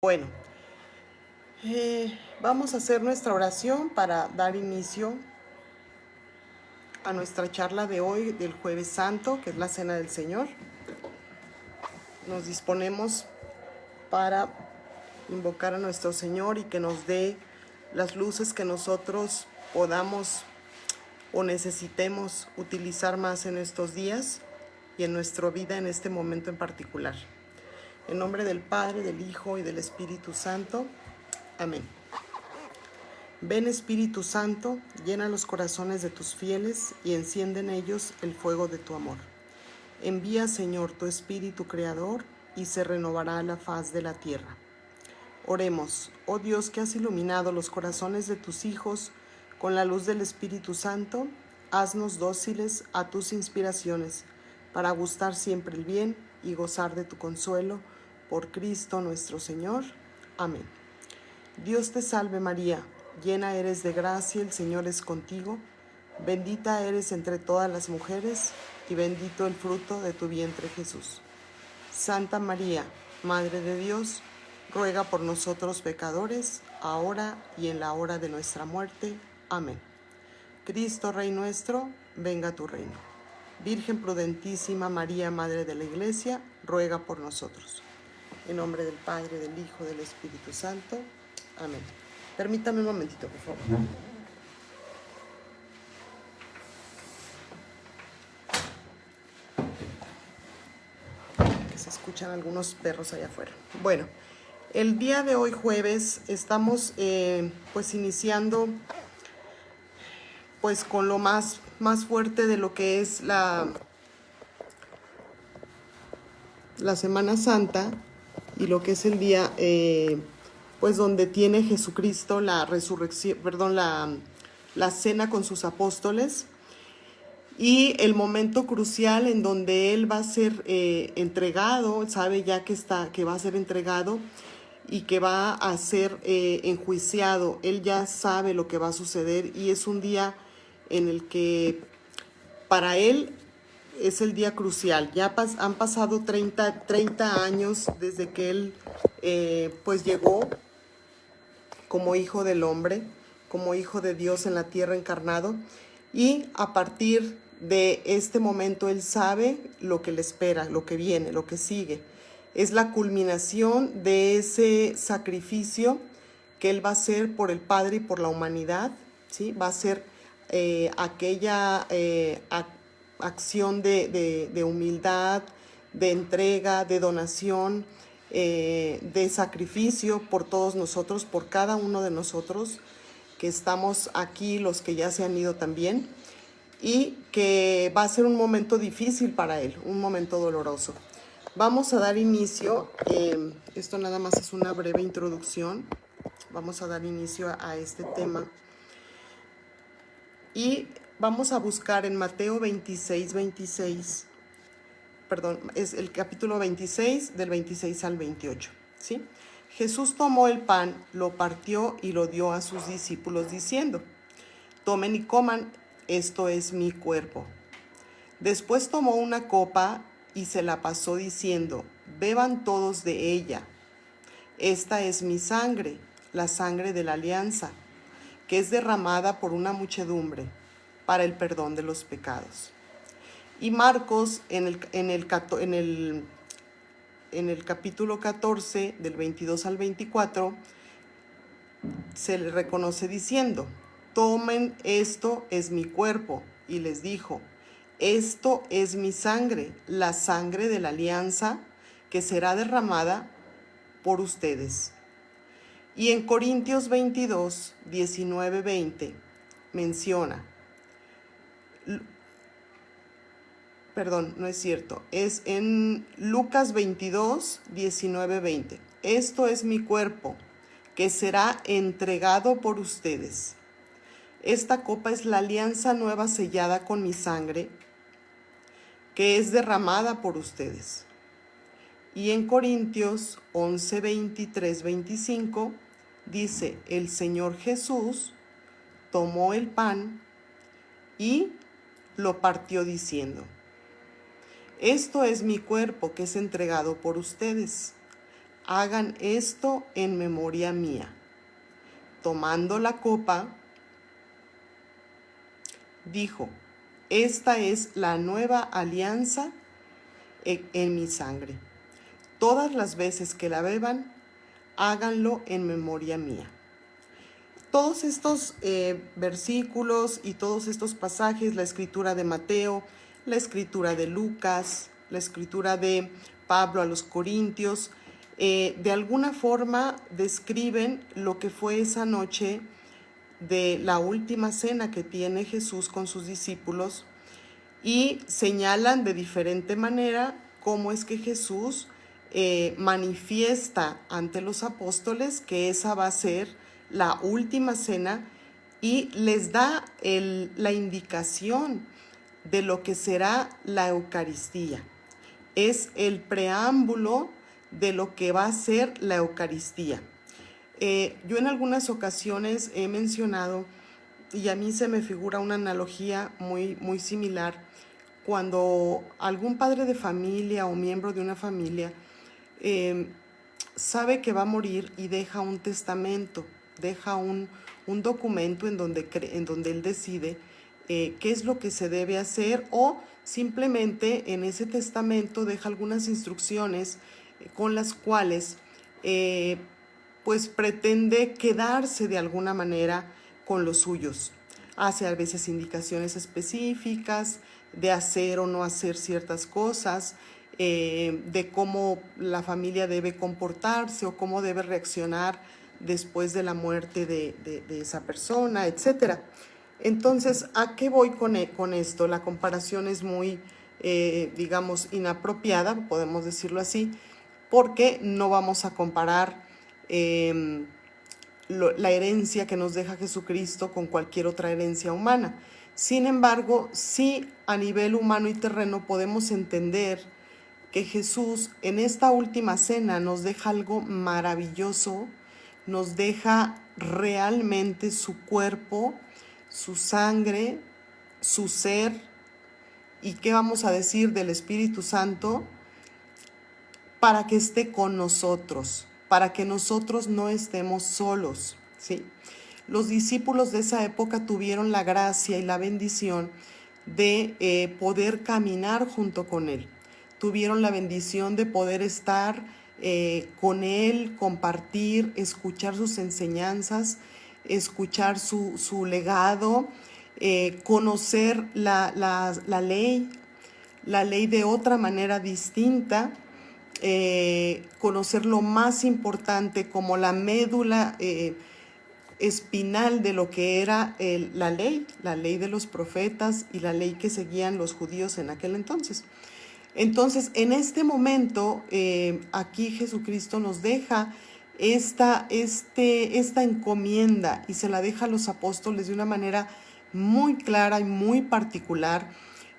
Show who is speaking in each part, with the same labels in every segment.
Speaker 1: Bueno, vamos a hacer nuestra oración para dar inicio a nuestra charla de hoy del Jueves Santo, que es la Cena del Señor. Nos disponemos para invocar a nuestro Señor y que nos dé las luces que nosotros podamos o necesitemos utilizar más en estos días y en nuestra vida en este momento en particular. En nombre del Padre, del Hijo y del Espíritu Santo. Amén. Ven, Espíritu Santo, llena los corazones de tus fieles y enciende en ellos el fuego de tu amor. Envía, Señor, tu Espíritu Creador y se renovará la faz de la tierra. Oremos, oh Dios, que has iluminado los corazones de tus hijos con la luz del Espíritu Santo, haznos dóciles a tus inspiraciones, para gustar siempre el bien y gozar de tu consuelo, por Cristo nuestro Señor. Amén. Dios te salve María, llena eres de gracia, el Señor es contigo, bendita eres entre todas las mujeres, y bendito el fruto de tu vientre Jesús. Santa María, Madre de Dios, ruega por nosotros pecadores, ahora y en la hora de nuestra muerte. Amén. Cristo Rey nuestro, venga a tu reino. Virgen prudentísima María, Madre de la Iglesia, ruega por nosotros. En nombre del Padre, del Hijo, del Espíritu Santo. Amén. Permítame un momentito, por favor. Que se escuchan algunos perros allá afuera. Bueno, el día de hoy jueves estamos pues iniciando pues con lo más fuerte de lo que es la Semana Santa y lo que es el día pues donde tiene Jesucristo la resurrección, la cena con sus apóstoles y el momento crucial en donde él va a ser entregado, sabe ya que va a ser entregado y que va a ser enjuiciado. Él ya sabe lo que va a suceder y es un día en el que para él es el día crucial. Ya han pasado 30 años desde que él pues llegó como hijo del hombre, como hijo de Dios en la tierra encarnado, y a partir de este momento él sabe lo que le espera, lo que viene, lo que sigue. Es la culminación de ese sacrificio que él va a hacer por el Padre y por la humanidad, ¿sí? Va a ser aquella acción de humildad, de entrega, de donación, de sacrificio por todos nosotros, por cada uno de nosotros que estamos aquí, los que ya se han ido también, y que va a ser un momento difícil para él, un momento doloroso. Vamos a dar inicio, esto nada más es una breve introducción, vamos a dar inicio a este tema y vamos a buscar en Mateo 26, es el capítulo 26 del 26 al 28, ¿sí? Jesús tomó el pan, lo partió y lo dio a sus discípulos diciendo: tomen y coman, esto es mi cuerpo. Después tomó una copa y se la pasó diciendo: beban todos de ella. Esta es mi sangre, la sangre de la alianza, que es derramada por una muchedumbre para el perdón de los pecados. Y Marcos en el capítulo 14, del 22 al 24, se le reconoce diciendo: tomen, esto es mi cuerpo. Y les dijo: esto es mi sangre, la sangre de la alianza, que será derramada por ustedes. Y en Corintios 22, 19, 20, menciona, no es cierto, es en Lucas 22, 19, 20. Esto es mi cuerpo, que será entregado por ustedes. Esta copa es la alianza nueva sellada con mi sangre, que es derramada por ustedes. Y en Corintios 11, 23, 25, dice: el Señor Jesús tomó el pan y lo partió diciendo: esto es mi cuerpo, que es entregado por ustedes. hagan esto en memoria mía. Tomando la copa, dijo, esta es la nueva alianza en mi sangre. Todas las veces que la beban, háganlo en memoria mía. Todos estos versículos y todos estos pasajes, la escritura de Mateo, la escritura de Lucas, la escritura de Pablo a los Corintios, de alguna forma describen lo que fue esa noche de la última cena que tiene Jesús con sus discípulos y señalan de diferente manera cómo es que Jesús manifiesta ante los apóstoles que esa va a ser la última cena y les da la indicación de lo que será la Eucaristía. Es el preámbulo de lo que va a ser la Eucaristía. Yo en algunas ocasiones he mencionado, y a mí se me figura una analogía muy similar, cuando algún padre de familia o miembro de una familia sabe que va a morir y deja un testamento, deja un documento en donde él decide qué es lo que se debe hacer, o simplemente en ese testamento deja algunas instrucciones con las cuales pues pretende quedarse de alguna manera con los suyos. Hace a veces indicaciones específicas de hacer o no hacer ciertas cosas, de cómo la familia debe comportarse o cómo debe reaccionar después de la muerte de esa persona, etc. Entonces, ¿a qué voy con esto? La comparación es muy, digamos, inapropiada, podemos decirlo así, porque no vamos a comparar la herencia que nos deja Jesucristo con cualquier otra herencia humana. Sin embargo, sí a nivel humano y terreno podemos entender que Jesús en esta última cena nos deja algo maravilloso, nos deja realmente su cuerpo, su sangre, su ser, y qué vamos a decir del Espíritu Santo, para que esté con nosotros, para que nosotros no estemos solos, ¿sí? Los discípulos de esa época tuvieron la gracia y la bendición de poder caminar junto con Él. Tuvieron la bendición de poder estar con Él, compartir, escuchar sus enseñanzas, escuchar su legado, conocer la ley de otra manera distinta, conocer lo más importante como la médula espinal de lo que era la ley de los profetas y la ley que seguían los judíos en aquel entonces. Entonces, en este momento, aquí Jesucristo nos deja esta encomienda y se la deja a los apóstoles de una manera muy clara y muy particular.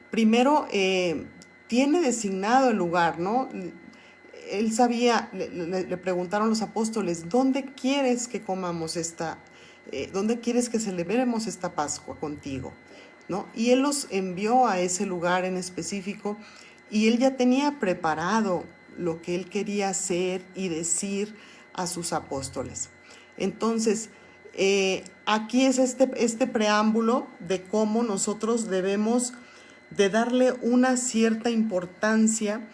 Speaker 1: Primero, tiene designado el lugar, ¿no? Él sabía, le preguntaron los apóstoles, ¿dónde quieres que comamos dónde quieres que celebremos esta Pascua contigo? ¿No? Y Él los envió a ese lugar en específico y Él ya tenía preparado lo que Él quería hacer y decir a sus apóstoles. Entonces, aquí es este preámbulo de cómo nosotros debemos de darle una cierta importancia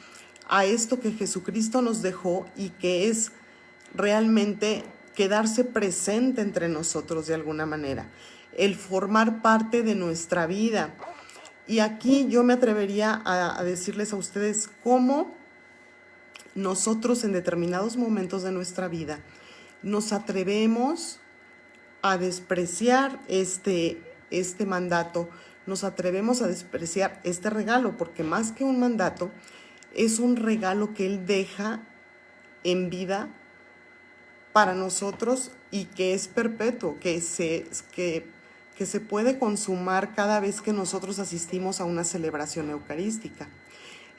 Speaker 1: a esto que Jesucristo nos dejó y que es realmente quedarse presente entre nosotros de alguna manera, el formar parte de nuestra vida. Y aquí yo me atrevería a decirles a ustedes cómo nosotros en determinados momentos de nuestra vida nos atrevemos a despreciar este mandato, nos atrevemos a despreciar este regalo, porque más que un mandato, es un regalo que Él deja en vida para nosotros y que es perpetuo, que se puede consumar cada vez que nosotros asistimos a una celebración eucarística.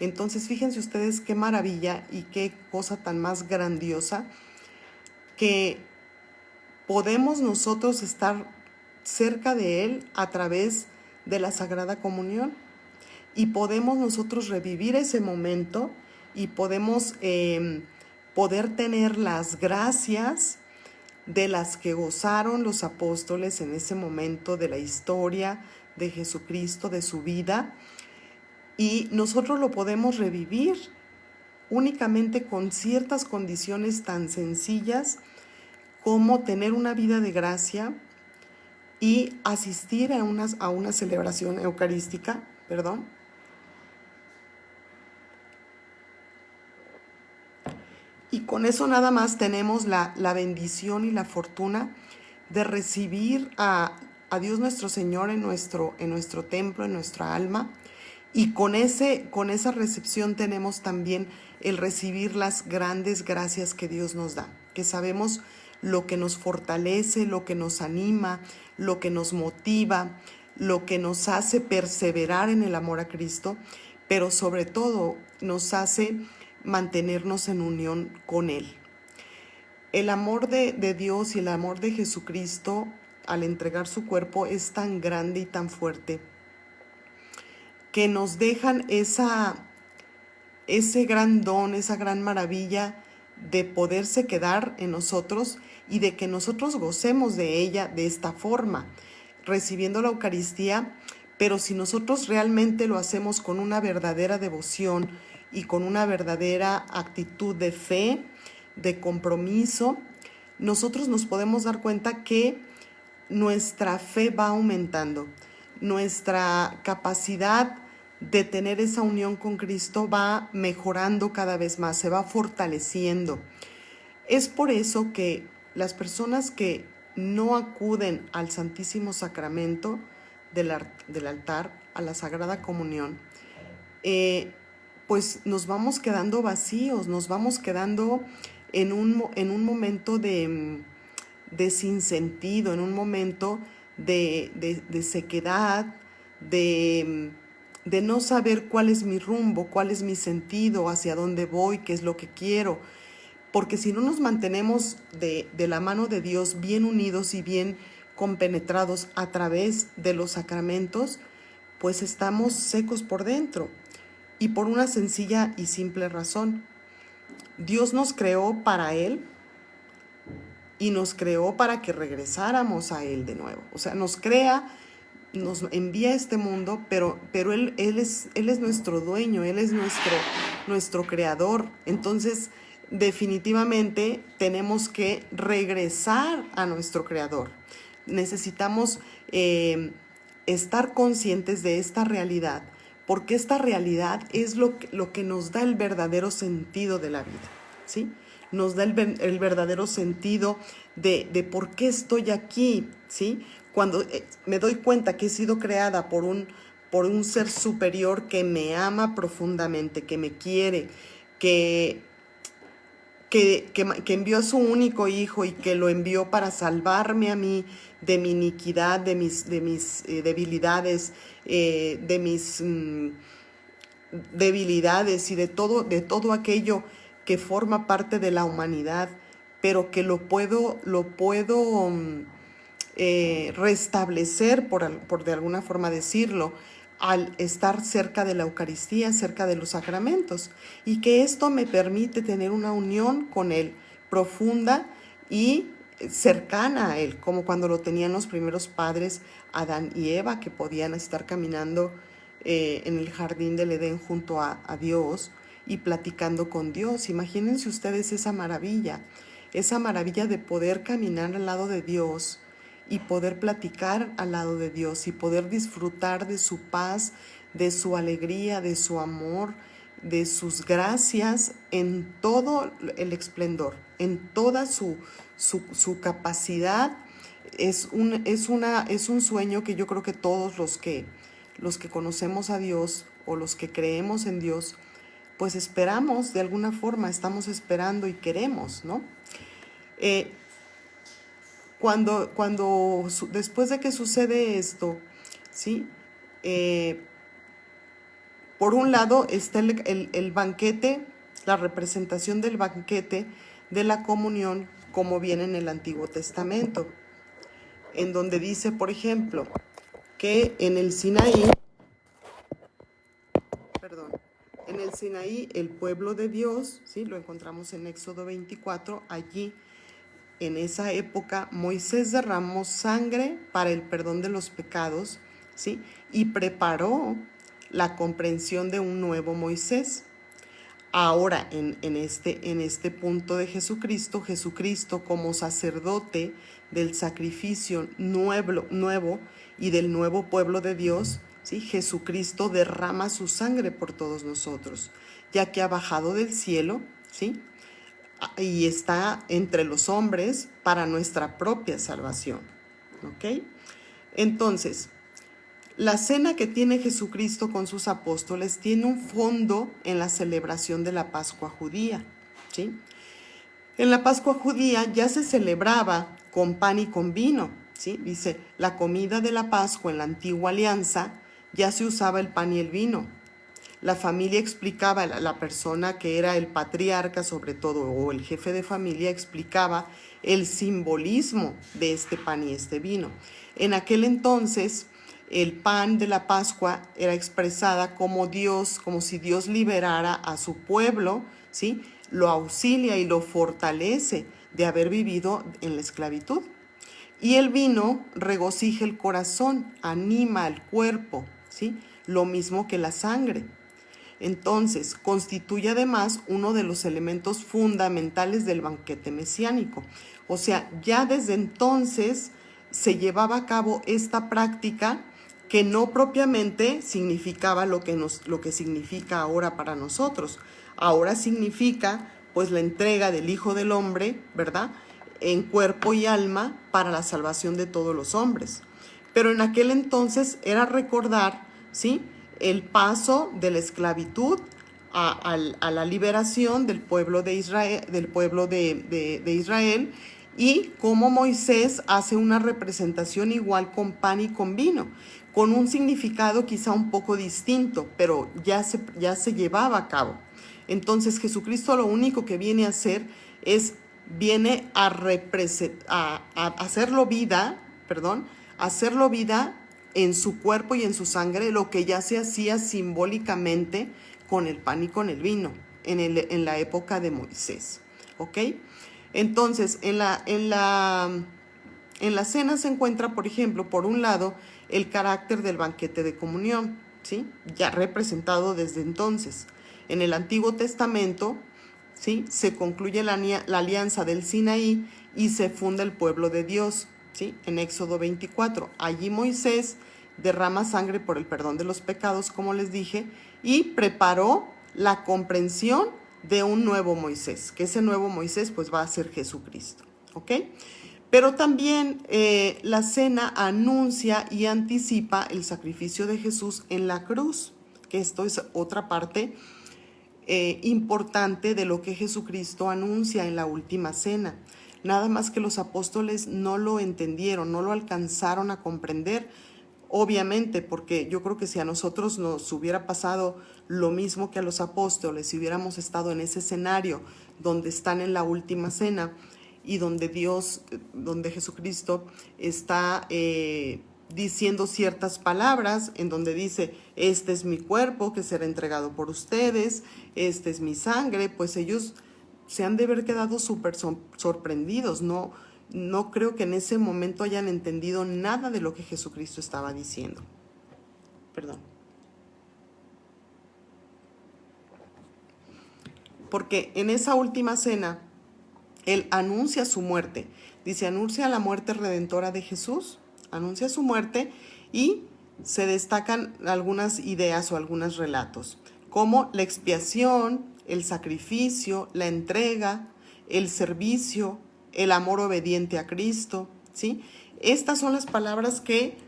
Speaker 1: Entonces, fíjense ustedes qué maravilla y qué cosa tan más grandiosa que podemos nosotros estar cerca de Él a través de la Sagrada Comunión. Y podemos nosotros revivir ese momento y podemos poder tener las gracias de las que gozaron los apóstoles en ese momento de la historia de Jesucristo, de su vida, y nosotros lo podemos revivir únicamente con ciertas condiciones tan sencillas como tener una vida de gracia y asistir a una celebración eucarística, y con eso nada más tenemos la bendición y la fortuna de recibir a Dios nuestro Señor en nuestro templo, en nuestra alma, y con esa recepción tenemos también el recibir las grandes gracias que Dios nos da, que sabemos lo que nos fortalece, lo que nos anima, lo que nos motiva, lo que nos hace perseverar en el amor a Cristo, pero sobre todo nos hace mantenernos en unión con Él. El amor de Dios y el amor de Jesucristo al entregar su cuerpo es tan grande y tan fuerte que nos dejan ese gran don, esa gran maravilla de poderse quedar en nosotros y de que nosotros gocemos de ella de esta forma, recibiendo la Eucaristía, pero si nosotros realmente lo hacemos con una verdadera devoción y con una verdadera actitud de fe, de compromiso, nosotros nos podemos dar cuenta que nuestra fe va aumentando, nuestra capacidad de tener esa unión con Cristo va mejorando cada vez más, se va fortaleciendo. Es por eso que las personas que no acuden al Santísimo Sacramento del altar, a la Sagrada Comunión, pues nos vamos quedando vacíos, nos vamos quedando en un momento de sinsentido, en un momento de sequedad, de no saber cuál es mi rumbo, cuál es mi sentido, hacia dónde voy, qué es lo que quiero. Porque si no nos mantenemos de la mano de Dios bien unidos y bien compenetrados a través de los sacramentos, pues estamos secos por dentro. Y por una sencilla y simple razón. Dios nos creó para Él y nos creó para que regresáramos a Él de nuevo. O sea, nos crea, nos envía a este mundo, pero Él es nuestro dueño, Él es nuestro creador. Entonces, definitivamente tenemos que regresar a nuestro creador. Necesitamos estar conscientes de esta realidad, porque esta realidad es lo que nos da el verdadero sentido de la vida, ¿sí? Nos da el verdadero sentido de por qué estoy aquí, ¿sí? Cuando me doy cuenta que he sido creada por un ser superior que me ama profundamente, que me quiere, que envió a su único hijo y que lo envió para salvarme a mí de mi iniquidad, de mis debilidades, de mis debilidades y de todo aquello que forma parte de la humanidad, pero que lo puedo restablecer, por de alguna forma decirlo, al estar cerca de la Eucaristía, cerca de los sacramentos, y que esto me permite tener una unión con Él profunda y cercana a Él, como cuando lo tenían los primeros padres, Adán y Eva, que podían estar caminando en el jardín del Edén junto a Dios y platicando con Dios. Imagínense ustedes esa maravilla de poder caminar al lado de Dios y poder platicar al lado de Dios y poder disfrutar de su paz, de su alegría, de su amor, de sus gracias en todo el esplendor, en toda su capacidad. Es un sueño que yo creo que todos los que conocemos a Dios o los que creemos en Dios, pues esperamos de alguna forma, estamos esperando y queremos, ¿no? Después de que sucede esto, ¿sí? Por un lado está el banquete, la representación del banquete de la comunión, como viene en el Antiguo Testamento, en donde dice, por ejemplo, que en el Sinaí Sinaí, el pueblo de Dios, ¿sí? Lo encontramos en Éxodo 24, allí en esa época Moisés derramó sangre para el perdón de los pecados, ¿sí? Y preparó la comprensión de un nuevo Moisés. Ahora, en este punto de Jesucristo, Jesucristo como sacerdote del sacrificio nuevo y del nuevo pueblo de Dios, ¿sí? Jesucristo derrama su sangre por todos nosotros, ya que ha bajado del cielo, ¿sí? Y está entre los hombres para nuestra propia salvación, ¿ok? Entonces, la cena que tiene Jesucristo con sus apóstoles tiene un fondo en la celebración de la Pascua judía, ¿sí? En la Pascua judía ya se celebraba con pan y con vino, ¿sí? Dice, la comida de la Pascua en la antigua alianza ya se usaba el pan y el vino. La familia explicaba, la persona que era el patriarca sobre todo, o el jefe de familia, explicaba el simbolismo de este pan y este vino. En aquel entonces, el pan de la Pascua era expresada como Dios, como si Dios liberara a su pueblo, ¿sí? Lo auxilia y lo fortalece de haber vivido en la esclavitud. Y el vino regocija el corazón, anima al cuerpo, ¿sí? Lo mismo que la sangre. Entonces, constituye además uno de los elementos fundamentales del banquete mesiánico. O sea, ya desde entonces se llevaba a cabo esta práctica que no propiamente significaba lo que significa ahora para nosotros. Ahora significa, pues, la entrega del Hijo del Hombre, ¿verdad?, en cuerpo y alma para la salvación de todos los hombres. Pero en aquel entonces era recordar, ¿sí?, el paso de la esclavitud a la liberación del pueblo de Israel, y cómo Moisés hace una representación igual con pan y con vino, con un significado quizá un poco distinto, pero ya se llevaba a cabo. Entonces Jesucristo lo único que viene a hacer viene a hacerlo vida, hacerlo vida en su cuerpo y en su sangre, lo que ya se hacía simbólicamente con el pan y con el vino en la época de Moisés, ¿ok? Entonces, en la cena se encuentra, por ejemplo, por un lado, el carácter del banquete de comunión, ¿sí?, ya representado desde entonces. En el Antiguo Testamento, ¿sí?, se concluye la alianza del Sinaí y se funda el pueblo de Dios, ¿sí?, en Éxodo 24. Allí Moisés derrama sangre por el perdón de los pecados, como les dije, y preparó la comprensión de un nuevo Moisés, que ese nuevo Moisés pues va a ser Jesucristo, ¿ok? Pero también la cena anuncia y anticipa el sacrificio de Jesús en la cruz, que esto es otra parte importante de lo que Jesucristo anuncia en la última cena. Nada más que los apóstoles no lo entendieron, no lo alcanzaron a comprender, obviamente, porque yo creo que si a nosotros nos hubiera pasado lo mismo que a los apóstoles, si hubiéramos estado en ese escenario donde están en la última cena y donde Jesucristo está diciendo ciertas palabras, en donde dice, este es mi cuerpo que será entregado por ustedes, este es mi sangre, pues ellos se han de haber quedado súper sorprendidos. No creo que en ese momento hayan entendido nada de lo que Jesucristo estaba diciendo. Perdón. Porque en esa última cena, Él anuncia su muerte. Dice, anuncia la muerte redentora de Jesús, anuncia su muerte, y se destacan algunas ideas o algunos relatos, como la expiación, el sacrificio, la entrega, el servicio, el amor obediente a Cristo, ¿sí? Estas son las palabras que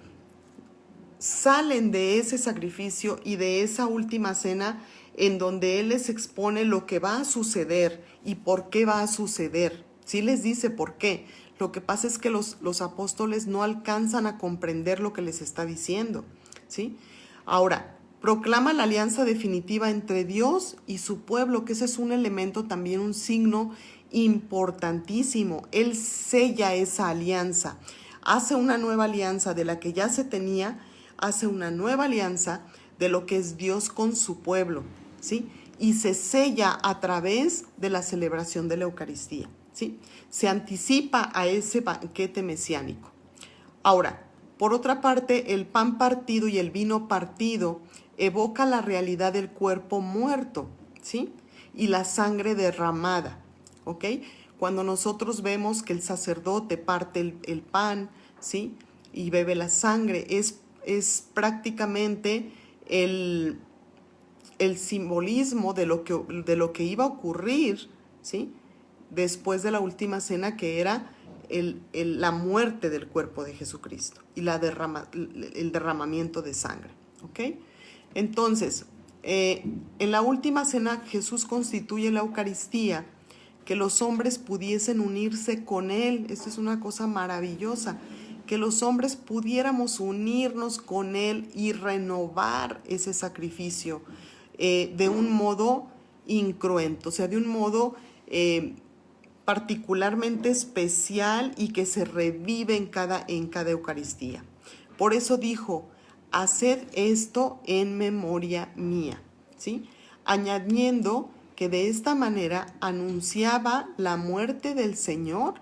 Speaker 1: salen de ese sacrificio y de esa última cena, en donde Él les expone lo que va a suceder y por qué va a suceder. Sí les dice por qué. Lo que pasa es que los apóstoles no alcanzan a comprender lo que les está diciendo, ¿sí? Ahora, proclama la alianza definitiva entre Dios y su pueblo, que ese es un elemento también, un signo importantísimo. Él sella esa alianza, hace una nueva alianza de la que ya se tenía, hace una nueva alianza de lo que es Dios con su pueblo, ¿sí? y se sella a través de la celebración de la Eucaristía, ¿sí? Se anticipa a ese banquete mesiánico. Ahora, por otra parte, el pan partido y el vino partido evoca la realidad del cuerpo muerto, ¿sí? Y la sangre derramada, ¿ok? Cuando nosotros vemos que el sacerdote parte el pan, ¿sí? Y bebe la sangre, es prácticamente el simbolismo de lo que iba a ocurrir, ¿sí? Después de la última cena, que era la muerte del cuerpo de Jesucristo y el derramamiento de sangre, ¿ok? Entonces, en la última cena Jesús constituye la Eucaristía, que los hombres pudiesen unirse con Él. Esto es una cosa maravillosa, que los hombres pudiéramos unirnos con Él y renovar ese sacrificio de un modo incruento, o sea, de un modo particularmente especial y que se revive en cada Eucaristía. Por eso dijo: haced esto en memoria mía, ¿sí? Añadiendo que de esta manera anunciaba la muerte del Señor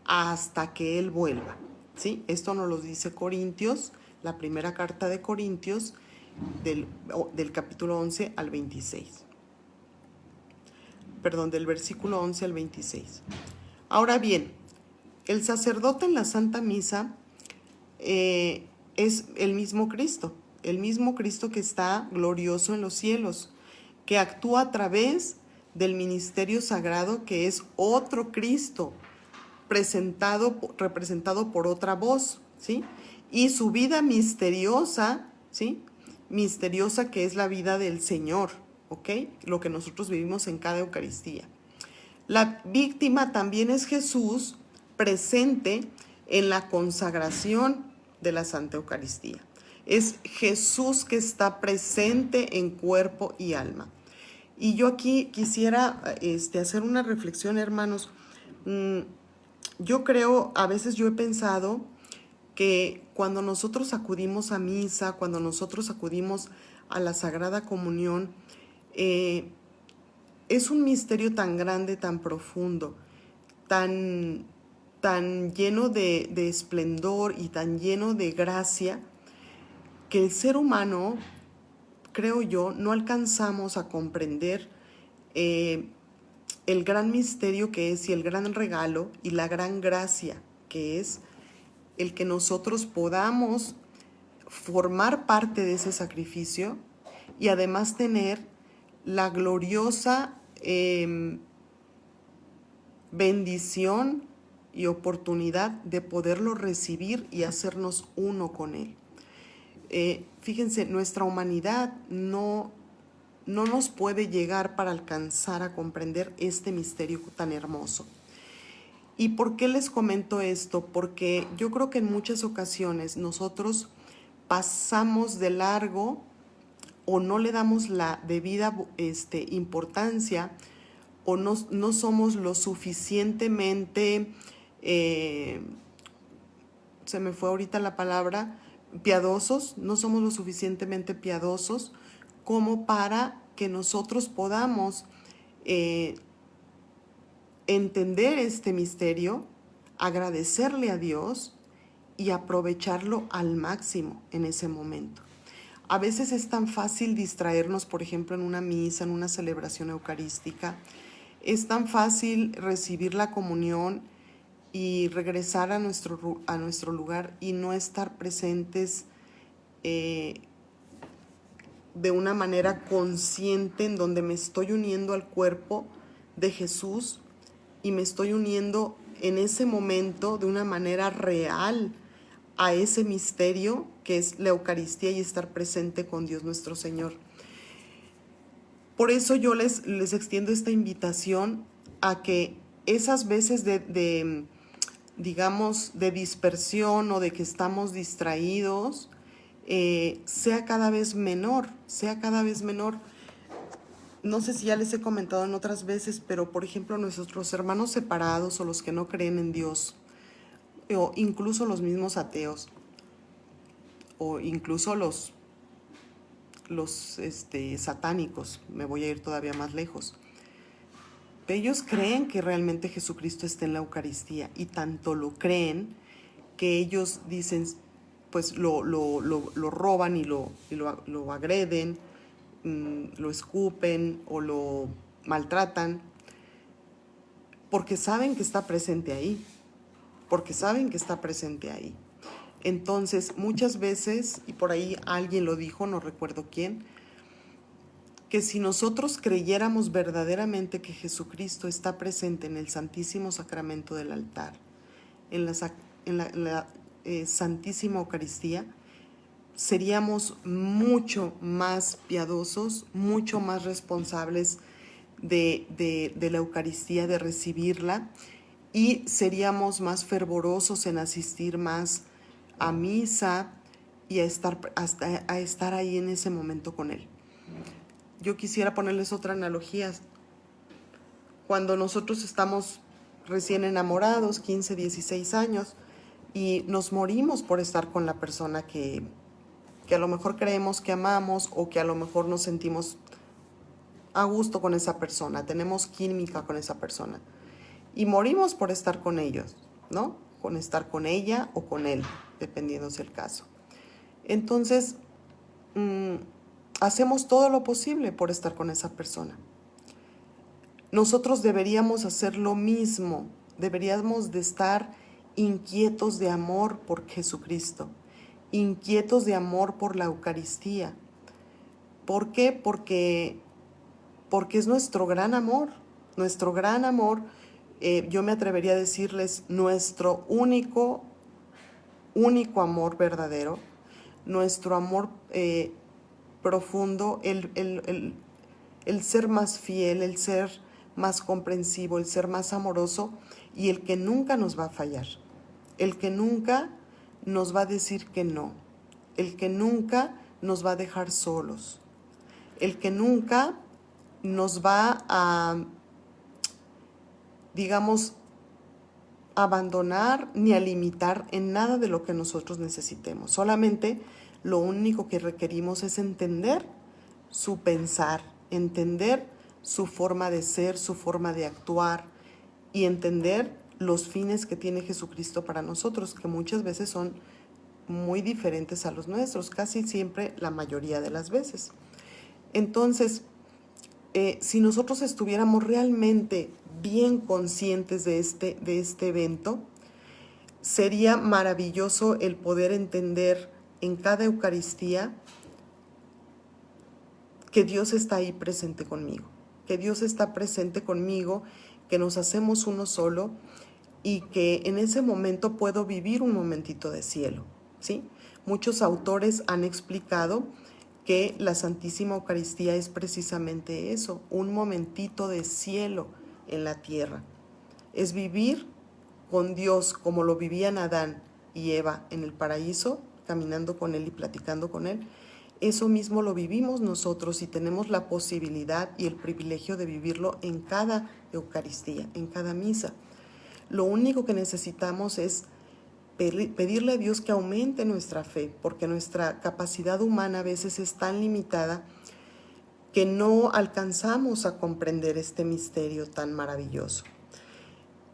Speaker 1: hasta que Él vuelva, ¿sí? Esto nos lo dice Corintios, la primera carta de Corintios, del capítulo 11 al 26. Perdón, del versículo 11 al 26. Ahora bien, el sacerdote en la Santa Misa es el mismo Cristo que está glorioso en los cielos, que actúa a través del ministerio sagrado, que es otro Cristo, representado por otra voz, ¿sí? Y su vida misteriosa, ¿sí? Misteriosa, que es la vida del Señor, ¿ok? Lo que nosotros vivimos en cada Eucaristía. La víctima también es Jesús, presente en la consagración de la Santa Eucaristía. Es Jesús que está presente en cuerpo y alma. Y yo aquí quisiera hacer una reflexión, hermanos. Yo creo, a veces yo he pensado que cuando nosotros acudimos a misa, cuando nosotros acudimos a la Sagrada Comunión, es un misterio tan grande, tan profundo, tan lleno de esplendor y tan lleno de gracia, que el ser humano, creo yo, no alcanzamos a comprender el gran misterio que es, y el gran regalo y la gran gracia que es el que nosotros podamos formar parte de ese sacrificio y además tener la gloriosa bendición y oportunidad de poderlo recibir y hacernos uno con Él. Fíjense, nuestra humanidad no nos puede llegar para alcanzar a comprender este misterio tan hermoso. ¿Y por qué les comento esto? Porque yo creo que en muchas ocasiones nosotros pasamos de largo o no le damos la debida importancia, o no somos lo suficientemente, se me fue ahorita la palabra, piadosos, no somos lo suficientemente piadosos como para que nosotros podamos entender este misterio, agradecerle a Dios y aprovecharlo al máximo en ese momento. A veces es tan fácil distraernos, por ejemplo, en una misa, en una celebración eucarística. Es tan fácil recibir la comunión y regresar a nuestro lugar y no estar presentes de una manera consciente, en donde me estoy uniendo al cuerpo de Jesús y me estoy uniendo en ese momento de una manera real a ese misterio que es la Eucaristía y estar presente con Dios nuestro Señor. Por eso yo les extiendo esta invitación a que esas veces digamos, de dispersión o de que estamos distraídos, sea cada vez menor. No sé si ya les he comentado en otras veces, pero por ejemplo nuestros hermanos separados o los que no creen en Dios, o incluso los mismos ateos, o incluso los satánicos, me voy a ir todavía más lejos. Ellos creen que realmente Jesucristo está en la Eucaristía y tanto lo creen que ellos dicen, pues lo roban y lo agreden, lo escupen o lo maltratan, porque saben que está presente ahí, Entonces, muchas veces, y por ahí alguien lo dijo, no recuerdo quién, que si nosotros creyéramos verdaderamente que Jesucristo está presente en el Santísimo Sacramento del altar, en la Santísima Eucaristía, seríamos mucho más piadosos, mucho más responsables de la Eucaristía, de recibirla, y seríamos más fervorosos en asistir más a misa y a estar ahí en ese momento con Él. Yo quisiera ponerles otra analogía. Cuando nosotros estamos recién enamorados, 15, 16 años, y nos morimos por estar con la persona que a lo mejor creemos que amamos o que a lo mejor nos sentimos a gusto con esa persona, tenemos química con esa persona. Y morimos por estar con ellos, ¿no? Con estar con ella o con él, dependiendo del caso. Entonces, hacemos todo lo posible por estar con esa persona. Nosotros deberíamos hacer lo mismo, deberíamos de estar inquietos de amor por Jesucristo, inquietos de amor por la Eucaristía. ¿Por qué? Porque es nuestro gran amor, yo me atrevería a decirles nuestro único amor verdadero, nuestro amor profundo, el ser más fiel, el ser más comprensivo, el ser más amoroso y el que nunca nos va a fallar, el que nunca nos va a decir que no, el que nunca nos va a dejar solos, el que nunca nos va a, digamos, abandonar ni a limitar en nada de lo que nosotros necesitemos. Solamente lo único que requerimos es entender su pensar, entender su forma de ser, su forma de actuar y entender los fines que tiene Jesucristo para nosotros, que muchas veces son muy diferentes a los nuestros, casi siempre la mayoría de las veces. Entonces, si nosotros estuviéramos realmente bien conscientes de este evento, sería maravilloso el poder entender en cada Eucaristía que Dios está ahí presente conmigo, que Dios está presente conmigo, que nos hacemos uno solo y que en ese momento puedo vivir un momentito de cielo, ¿sí? Muchos autores han explicado que la Santísima Eucaristía es precisamente eso, un momentito de cielo en la tierra. Es vivir con Dios como lo vivían Adán y Eva en el paraíso, caminando con Él y platicando con Él. Eso mismo lo vivimos nosotros y tenemos la posibilidad y el privilegio de vivirlo en cada Eucaristía, en cada misa. Lo único que necesitamos es pedirle a Dios que aumente nuestra fe, porque nuestra capacidad humana a veces es tan limitada que no alcanzamos a comprender este misterio tan maravilloso.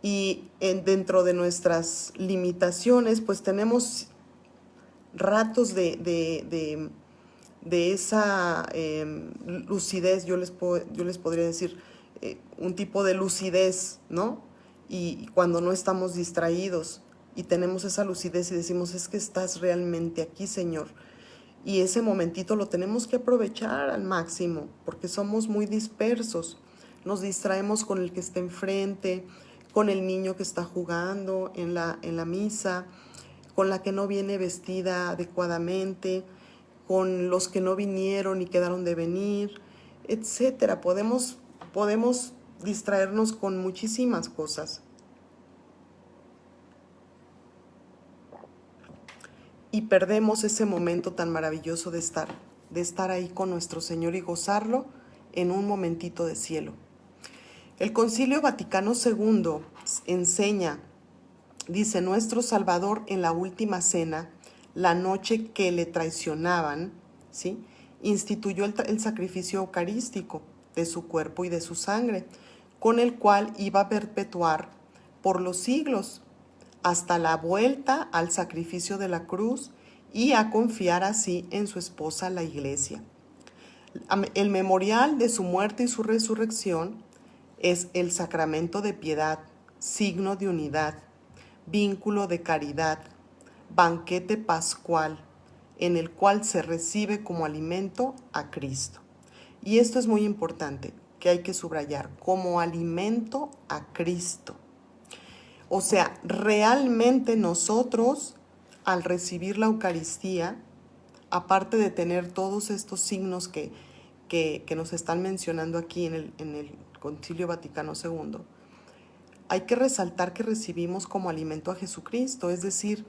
Speaker 1: Y dentro de nuestras limitaciones, pues tenemos ratos de esa lucidez, yo les podría decir, un tipo de lucidez, ¿no? Y cuando no estamos distraídos y tenemos esa lucidez y decimos, es que estás realmente aquí, Señor. Y ese momentito lo tenemos que aprovechar al máximo, porque somos muy dispersos. Nos distraemos con el que está enfrente, con el niño que está jugando en la misa, con la que no viene vestida adecuadamente, con los que no vinieron y quedaron de venir, etcétera. Podemos distraernos con muchísimas cosas. Y perdemos ese momento tan maravilloso de estar ahí con nuestro Señor y gozarlo en un momentito de cielo. El Concilio Vaticano II enseña, dice, nuestro Salvador en la última cena, la noche que le traicionaban, ¿sí?, instituyó el sacrificio eucarístico de su cuerpo y de su sangre, con el cual iba a perpetuar por los siglos, hasta la vuelta al sacrificio de la cruz y a confiar así en su esposa la Iglesia. El memorial de su muerte y su resurrección es el sacramento de piedad, signo de unidad, vínculo de caridad, banquete pascual, en el cual se recibe como alimento a Cristo. Y esto es muy importante, que hay que subrayar, como alimento a Cristo. O sea, realmente nosotros, al recibir la Eucaristía, aparte de tener todos estos signos que nos están mencionando aquí en el Concilio Vaticano II, hay que resaltar que recibimos como alimento a Jesucristo. Es decir,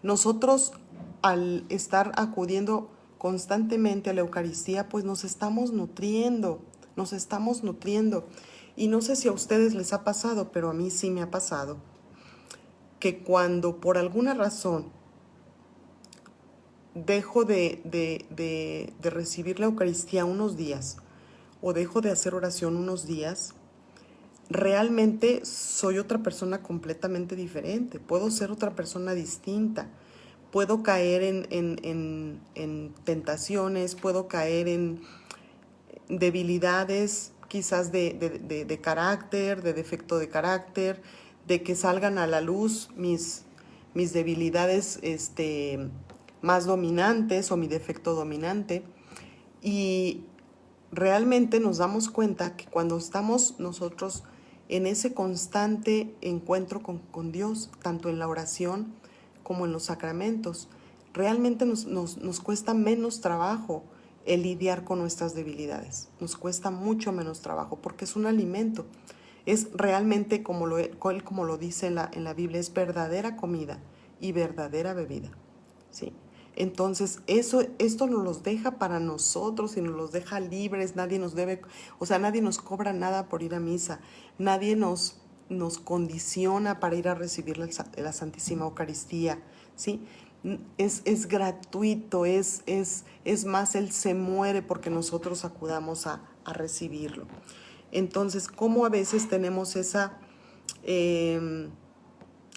Speaker 1: nosotros al estar acudiendo constantemente a la Eucaristía, pues nos estamos nutriendo. Y no sé si a ustedes les ha pasado, pero a mí sí me ha pasado, que cuando por alguna razón dejo de recibir la Eucaristía unos días o dejo de hacer oración unos días, realmente soy otra persona completamente diferente. Puedo ser otra persona distinta. Puedo caer en tentaciones, puedo caer en debilidades quizás de carácter, de defecto de carácter, de que salgan a la luz mis debilidades más dominantes o mi defecto dominante. Y realmente nos damos cuenta que cuando estamos nosotros en ese constante encuentro con Dios, tanto en la oración como en los sacramentos, realmente nos cuesta menos trabajo el lidiar con nuestras debilidades. Nos cuesta mucho menos trabajo porque es un alimento. Es realmente, como lo dice en la Biblia, es verdadera comida y verdadera bebida, ¿sí? Entonces, esto nos los deja para nosotros y nos los deja libres. Nadie nos debe, nadie nos cobra nada por ir a misa. Nadie nos condiciona para ir a recibir la Santísima Eucaristía, ¿sí? Es gratuito, es más, Él se muere porque nosotros acudamos a recibirlo. Entonces, ¿cómo a veces tenemos esa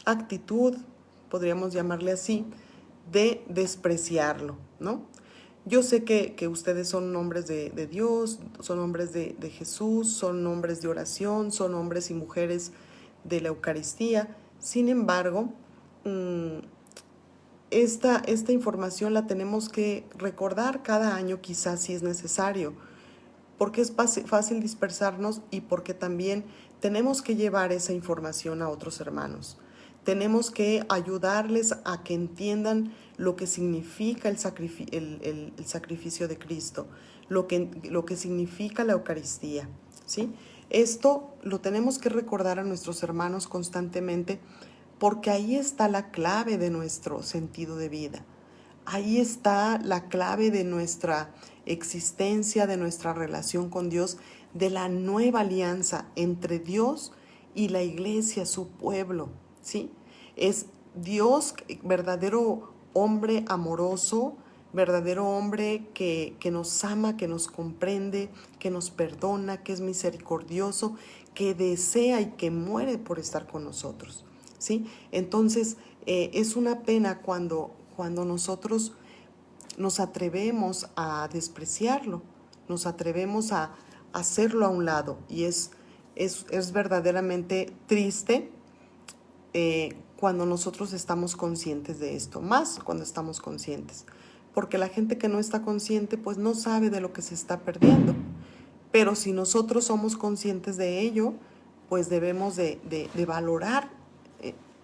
Speaker 1: actitud, podríamos llamarle así, de despreciarlo, ¿no? Yo sé que ustedes son hombres de Dios, son hombres de Jesús, son hombres de oración, son hombres y mujeres de la Eucaristía. Sin embargo, esta información la tenemos que recordar cada año, quizás si es necesario, porque es fácil dispersarnos y porque también tenemos que llevar esa información a otros hermanos. Tenemos que ayudarles a que entiendan lo que significa el sacrificio de Cristo, lo que significa la Eucaristía, ¿sí? Esto lo tenemos que recordar a nuestros hermanos constantemente, porque ahí está la clave de nuestro sentido de vida. Ahí está la clave de nuestra existencia, de nuestra relación con Dios, de la nueva alianza entre Dios y la Iglesia, su pueblo, ¿sí? Es Dios, verdadero hombre amoroso, verdadero hombre que nos ama, que nos comprende, que nos perdona, que es misericordioso, que desea y que muere por estar con nosotros, ¿sí? Entonces, es una pena cuando nosotros nos atrevemos a despreciarlo, nos atrevemos a hacerlo a un lado, y es verdaderamente triste cuando nosotros estamos conscientes de esto, más cuando estamos conscientes, porque la gente que no está consciente pues no sabe de lo que se está perdiendo. Pero si nosotros somos conscientes de ello, pues debemos de valorar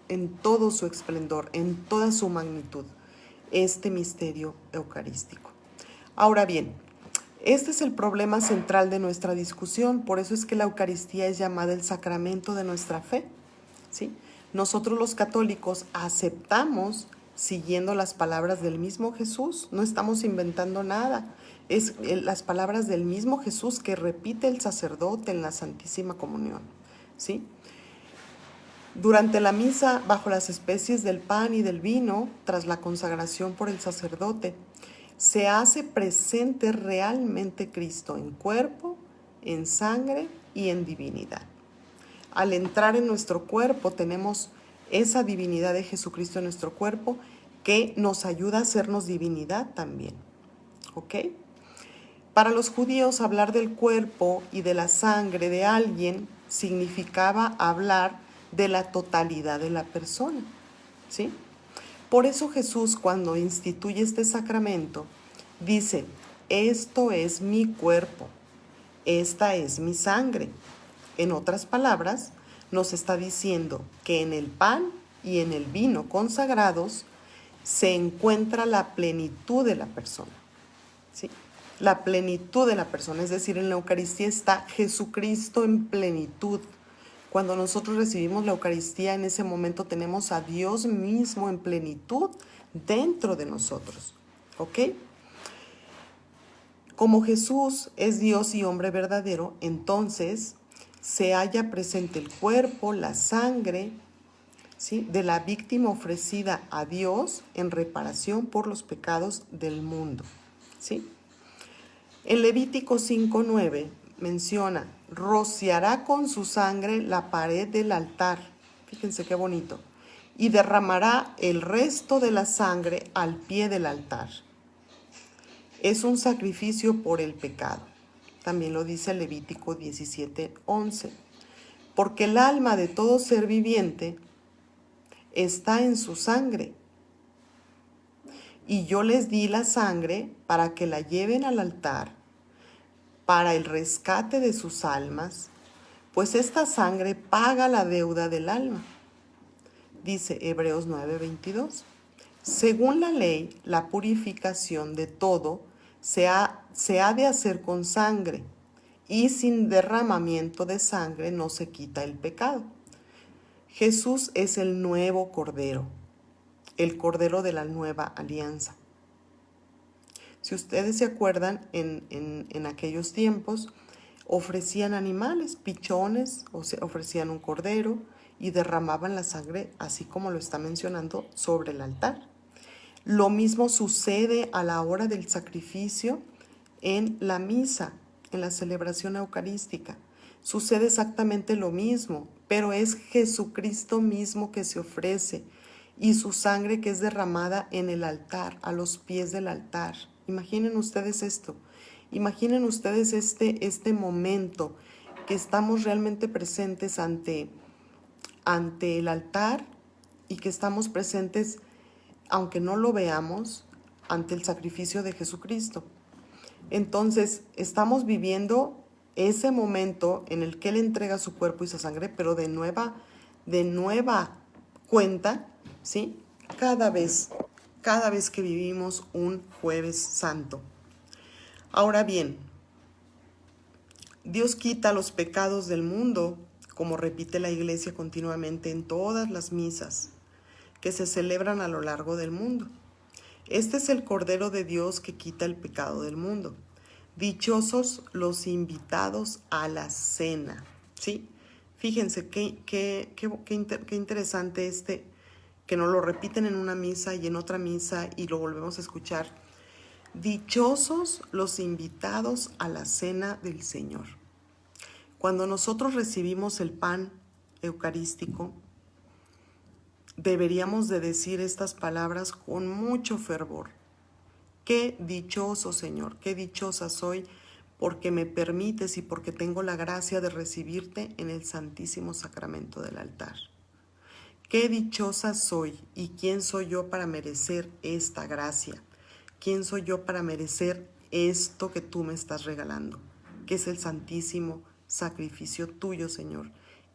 Speaker 1: en todo su esplendor, en toda su magnitud, este misterio eucarístico. Ahora bien, este es el problema central de nuestra discusión. Por eso es que la Eucaristía es llamada el sacramento de nuestra fe, ¿sí? Nosotros los católicos aceptamos siguiendo las palabras del mismo Jesús, no estamos inventando nada. Es las palabras del mismo Jesús que repite el sacerdote en la Santísima Comunión, ¿sí? Durante la misa, bajo las especies del pan y del vino, tras la consagración por el sacerdote, se hace presente realmente Cristo en cuerpo, en sangre y en divinidad. Al entrar en nuestro cuerpo tenemos esa divinidad de Jesucristo en nuestro cuerpo que nos ayuda a hacernos divinidad también. ¿Ok? Para los judíos, hablar del cuerpo y de la sangre de alguien significaba hablar de la totalidad de la persona, ¿sí? Por eso Jesús, cuando instituye este sacramento, dice: esto es mi cuerpo, esta es mi sangre. En otras palabras, nos está diciendo que en el pan y en el vino consagrados se encuentra la plenitud de la persona, ¿sí? La plenitud de la persona, es decir, en la Eucaristía está Jesucristo en plenitud. Cuando nosotros recibimos la Eucaristía, en ese momento tenemos a Dios mismo en plenitud dentro de nosotros, ¿ok? Como Jesús es Dios y hombre verdadero, entonces se halla presente el cuerpo, la sangre, ¿sí?, de la víctima ofrecida a Dios en reparación por los pecados del mundo, ¿sí? En Levítico 5:9 menciona: rociará con su sangre la pared del altar. Fíjense qué bonito. Y derramará el resto de la sangre al pie del altar. Es un sacrificio por el pecado. También lo dice Levítico 17:11. Porque el alma de todo ser viviente está en su sangre. Y yo les di la sangre para que la lleven al altar, para el rescate de sus almas, pues esta sangre paga la deuda del alma. Dice Hebreos 9:22. Según la ley, la purificación de todo se ha de hacer con sangre, y sin derramamiento de sangre no se quita el pecado. Jesús es el nuevo Cordero, el Cordero de la nueva alianza. Si ustedes se acuerdan, en aquellos tiempos ofrecían animales, pichones, o se ofrecían un cordero y derramaban la sangre, así como lo está mencionando, sobre el altar. Lo mismo sucede a la hora del sacrificio en la misa, en la celebración eucarística. Sucede exactamente lo mismo, pero es Jesucristo mismo que se ofrece y su sangre que es derramada en el altar, a los pies del altar. Imaginen ustedes esto, imaginen ustedes este momento que estamos realmente presentes ante el altar y que estamos presentes, aunque no lo veamos, ante el sacrificio de Jesucristo. Entonces, estamos viviendo ese momento en el que Él entrega su cuerpo y su sangre, pero de nueva cuenta, ¿sí? Cada vez que vivimos un Jueves Santo. Ahora bien, Dios quita los pecados del mundo, como repite la Iglesia continuamente en todas las misas que se celebran a lo largo del mundo. Este es el Cordero de Dios que quita el pecado del mundo. Dichosos los invitados a la cena, ¿sí? Fíjense qué interesante que nos lo repiten en una misa y en otra misa y lo volvemos a escuchar. Dichosos los invitados a la cena del Señor. Cuando nosotros recibimos el pan eucarístico, deberíamos de decir estas palabras con mucho fervor. Qué dichoso, Señor, qué dichosa soy porque me permites y porque tengo la gracia de recibirte en el Santísimo Sacramento del altar. Qué dichosa soy y quién soy yo para merecer esta gracia. ¿Quién soy yo para merecer esto que tú me estás regalando? Que es el santísimo sacrificio tuyo, Señor,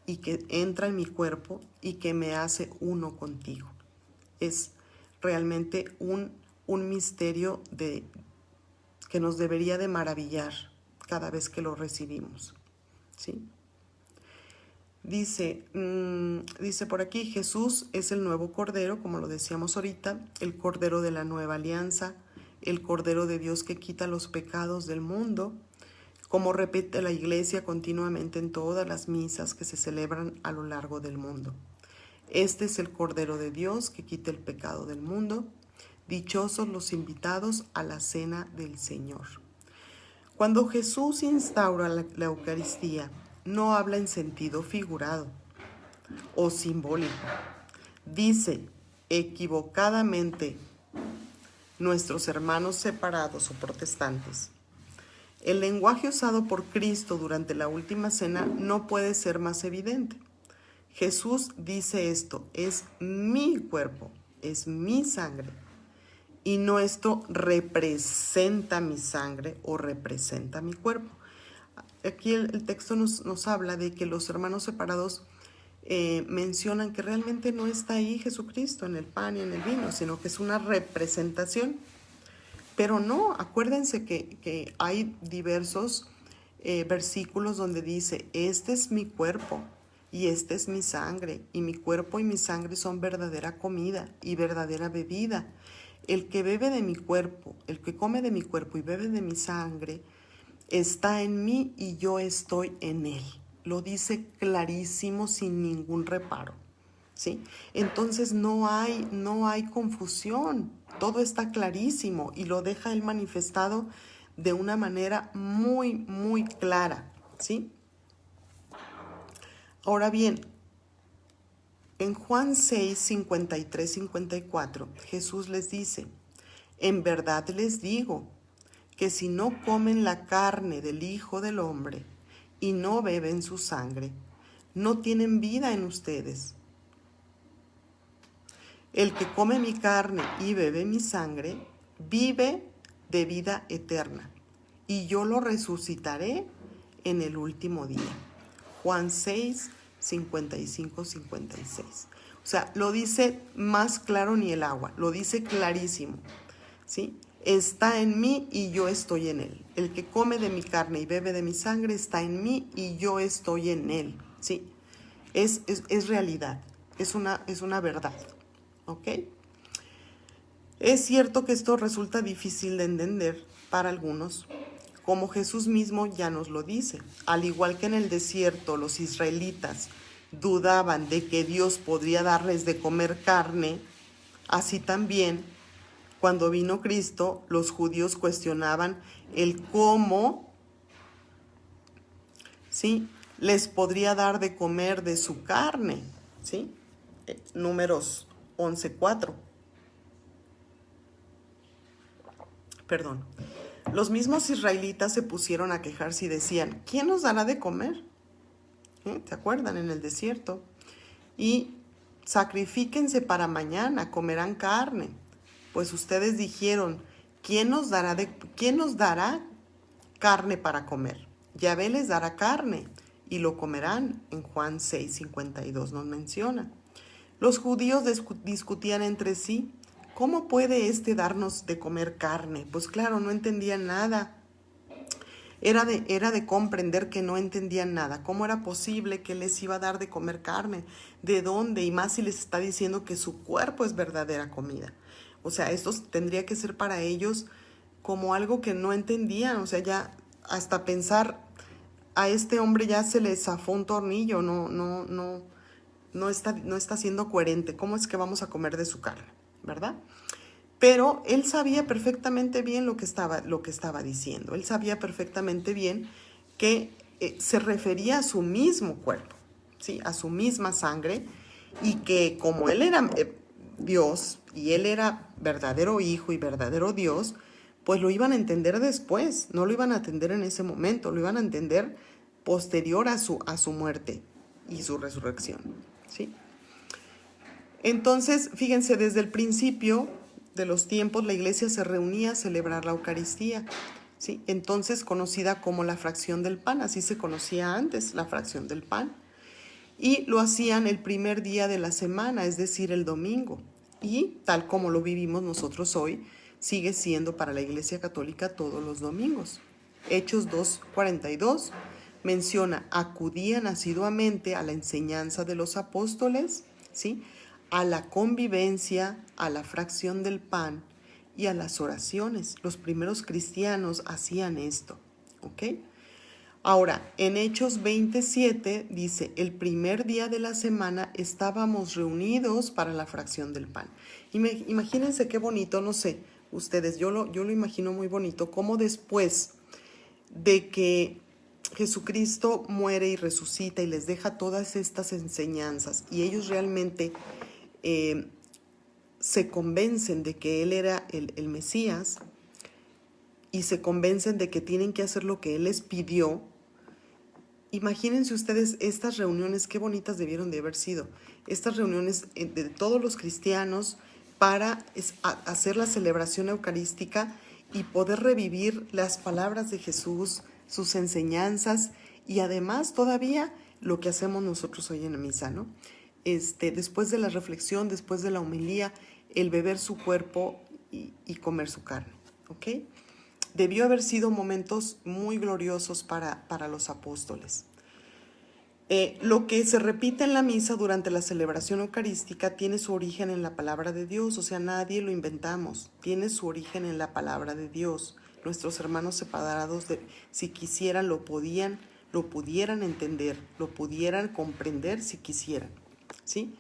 Speaker 1: y que entra en mi cuerpo y que me hace uno contigo. Es realmente un misterio que nos debería de maravillar cada vez que lo recibimos, ¿sí? Dice por aquí: Jesús es el nuevo Cordero, como lo decíamos ahorita, el Cordero de la nueva alianza, el Cordero de Dios que quita los pecados del mundo, como repite la Iglesia continuamente en todas las misas que se celebran a lo largo del mundo. Este es el Cordero de Dios que quita el pecado del mundo. Dichosos los invitados a la cena del Señor. Cuando Jesús instaura la Eucaristía, no habla en sentido figurado o simbólico. Dice equivocadamente nuestros hermanos separados o protestantes. El lenguaje usado por Cristo durante la última cena no puede ser más evidente. Jesús dice esto: es mi cuerpo, es mi sangre. Y no esto representa mi sangre o representa mi cuerpo. Aquí el texto nos habla de que los hermanos separados mencionan que realmente no está ahí Jesucristo en el pan y en el vino, sino que es una representación. Pero no, acuérdense que hay diversos versículos donde dice: este es mi cuerpo y esta es mi sangre, y mi cuerpo y mi sangre son verdadera comida y verdadera bebida. El que bebe de mi cuerpo, el que come de mi cuerpo y bebe de mi sangre, está en mí y yo estoy en él. Lo dice clarísimo, sin ningún reparo, ¿sí? Entonces no hay confusión, todo está clarísimo y lo deja él manifestado de una manera muy, muy clara, ¿sí? Ahora bien, en Juan 6, 53, 54, Jesús les dice: en verdad les digo que si no comen la carne del Hijo del Hombre y no beben su sangre, no tienen vida en ustedes. El que come mi carne y bebe mi sangre, vive de vida eterna, y yo lo resucitaré en el último día. Juan 6, 55, 56. O sea, lo dice más claro ni el agua, lo dice clarísimo, ¿sí? Está en mí y yo estoy en él. El que come de mi carne y bebe de mi sangre está en mí y yo estoy en él, ¿sí? Es realidad, es una verdad, ¿ok? Es cierto que esto resulta difícil de entender para algunos, como Jesús mismo ya nos lo dice. Al igual que en el desierto los israelitas dudaban de que Dios podría darles de comer carne, así también cuando vino Cristo los judíos cuestionaban el cómo, ¿sí?, les podría dar de comer de su carne, ¿sí? Números 11:4. Perdón. Los mismos israelitas se pusieron a quejarse y decían: ¿quién nos dará de comer? ¿Se acuerdan? En el desierto. Y sacrifíquense para mañana, comerán carne. Pues ustedes dijeron: ¿quién nos dará carne para comer? Yahvé les dará carne y lo comerán. En Juan 6:52 nos menciona. Los judíos discutían entre sí: ¿cómo puede darnos de comer carne? Pues claro, no entendían nada. Era de comprender que no entendían nada. ¿Cómo era posible que les iba a dar de comer carne? ¿De dónde? Y más si les está diciendo que su cuerpo es verdadera comida. O sea, esto tendría que ser para ellos como algo que no entendían. O sea, ya hasta pensar: a este hombre ya se le zafó un tornillo, no está siendo coherente. ¿Cómo es que vamos a comer de su carne? ¿Verdad? Pero él sabía perfectamente bien lo que estaba diciendo. Él sabía perfectamente bien que se refería a su mismo cuerpo, ¿sí?, a su misma sangre, y que como él era Dios y él era verdadero Hijo y verdadero Dios, pues lo iban a entender después, no lo iban a entender en ese momento, lo iban a entender posterior a su muerte y su resurrección, ¿sí? Entonces, fíjense, desde el principio de los tiempos la iglesia se reunía a celebrar la Eucaristía, ¿sí? Entonces conocida como la fracción del pan, así se conocía antes, la fracción del pan. Y lo hacían el primer día de la semana, es decir, el domingo. Y tal como lo vivimos nosotros hoy, sigue siendo para la Iglesia Católica todos los domingos. Hechos 2:42 menciona: acudían asiduamente a la enseñanza de los apóstoles, ¿sí?, a la convivencia, a la fracción del pan y a las oraciones. Los primeros cristianos hacían esto, ¿ok? Ahora, en Hechos 27 dice, el primer día de la semana estábamos reunidos para la fracción del pan. Imagínense qué bonito, no sé, ustedes, yo lo imagino muy bonito, cómo después de que Jesucristo muere y resucita y les deja todas estas enseñanzas y ellos realmente se convencen de que Él era el Mesías y se convencen de que tienen que hacer lo que Él les pidió. Imagínense ustedes estas reuniones, qué bonitas debieron de haber sido. Estas reuniones de todos los cristianos para hacer la celebración eucarística y poder revivir las palabras de Jesús, sus enseñanzas y además todavía lo que hacemos nosotros hoy en la misa, ¿no? Después de la reflexión, después de la homilía, el beber su cuerpo y comer su carne, ¿ok? Debió haber sido momentos muy gloriosos para los apóstoles. Lo que se repite en la misa durante la celebración eucarística tiene su origen en la palabra de Dios, o sea, nadie lo inventamos, tiene su origen en la palabra de Dios. Nuestros hermanos separados, si quisieran, lo pudieran entender, lo pudieran comprender si quisieran, ¿sí?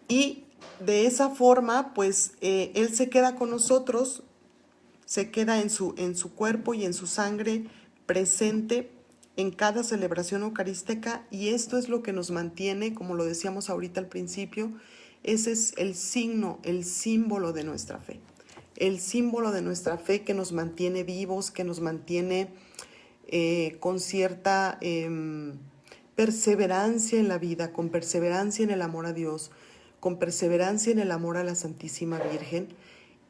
Speaker 1: Y de esa forma, pues, Él se queda con nosotros, se queda en su cuerpo y en su sangre presente en cada celebración eucarística y esto es lo que nos mantiene, como lo decíamos ahorita al principio, ese es el signo, el símbolo de nuestra fe. El símbolo de nuestra fe que nos mantiene vivos, que nos mantiene con cierta perseverancia en la vida, con perseverancia en el amor a Dios, con perseverancia en el amor a la Santísima Virgen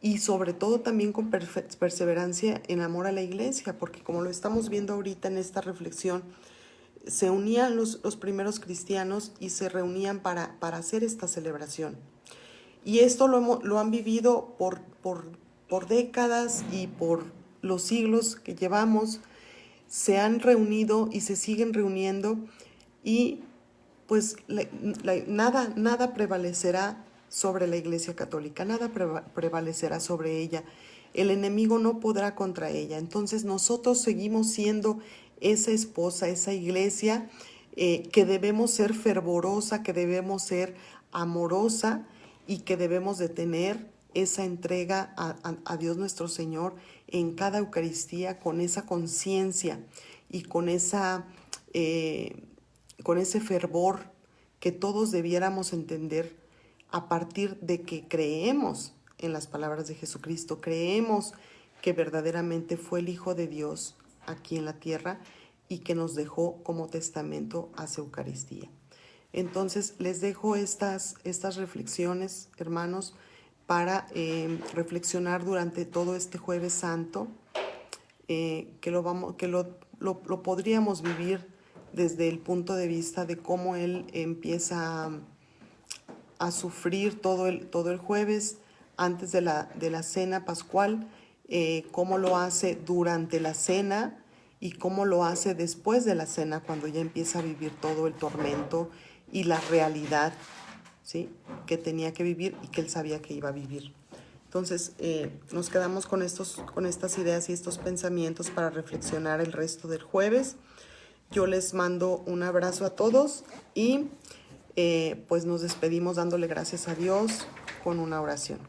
Speaker 1: y sobre todo también con perseverancia en amor a la Iglesia, porque como lo estamos viendo ahorita en esta reflexión, se unían los primeros cristianos y se reunían para hacer esta celebración. Y esto lo han vivido por décadas y por los siglos que llevamos, se han reunido y se siguen reuniendo y pues nada prevalecerá sobre la Iglesia Católica, nada prevalecerá sobre ella. El enemigo no podrá contra ella. Entonces nosotros seguimos siendo esa esposa, esa iglesia que debemos ser fervorosa, que debemos ser amorosa y que debemos de tener esa entrega a Dios nuestro Señor en cada Eucaristía con esa conciencia y con ese fervor que todos debiéramos entender a partir de que creemos en las palabras de Jesucristo, creemos que verdaderamente fue el Hijo de Dios aquí en la tierra y que nos dejó como testamento hacia Eucaristía. Entonces les dejo estas reflexiones, hermanos, para reflexionar durante todo este Jueves Santo, que lo podríamos vivir desde el punto de vista de cómo Él empieza a sufrir todo el jueves antes de la cena pascual, cómo lo hace durante la cena y cómo lo hace después de la cena cuando ya empieza a vivir todo el tormento y la realidad, ¿sí?, que tenía que vivir y que Él sabía que iba a vivir. Entonces nos quedamos con estas ideas y estos pensamientos para reflexionar el resto del jueves. Yo les mando un abrazo a todos y pues nos despedimos dándole gracias a Dios con una oración.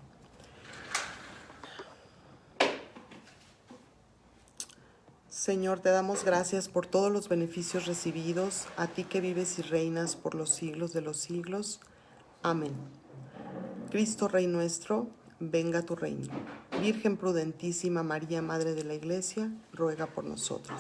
Speaker 1: Señor, te damos gracias por todos los beneficios recibidos, a ti que vives y reinas por los siglos de los siglos. Amén. Cristo Rey nuestro, venga tu reino. Virgen prudentísima María, Madre de la Iglesia, ruega por nosotros.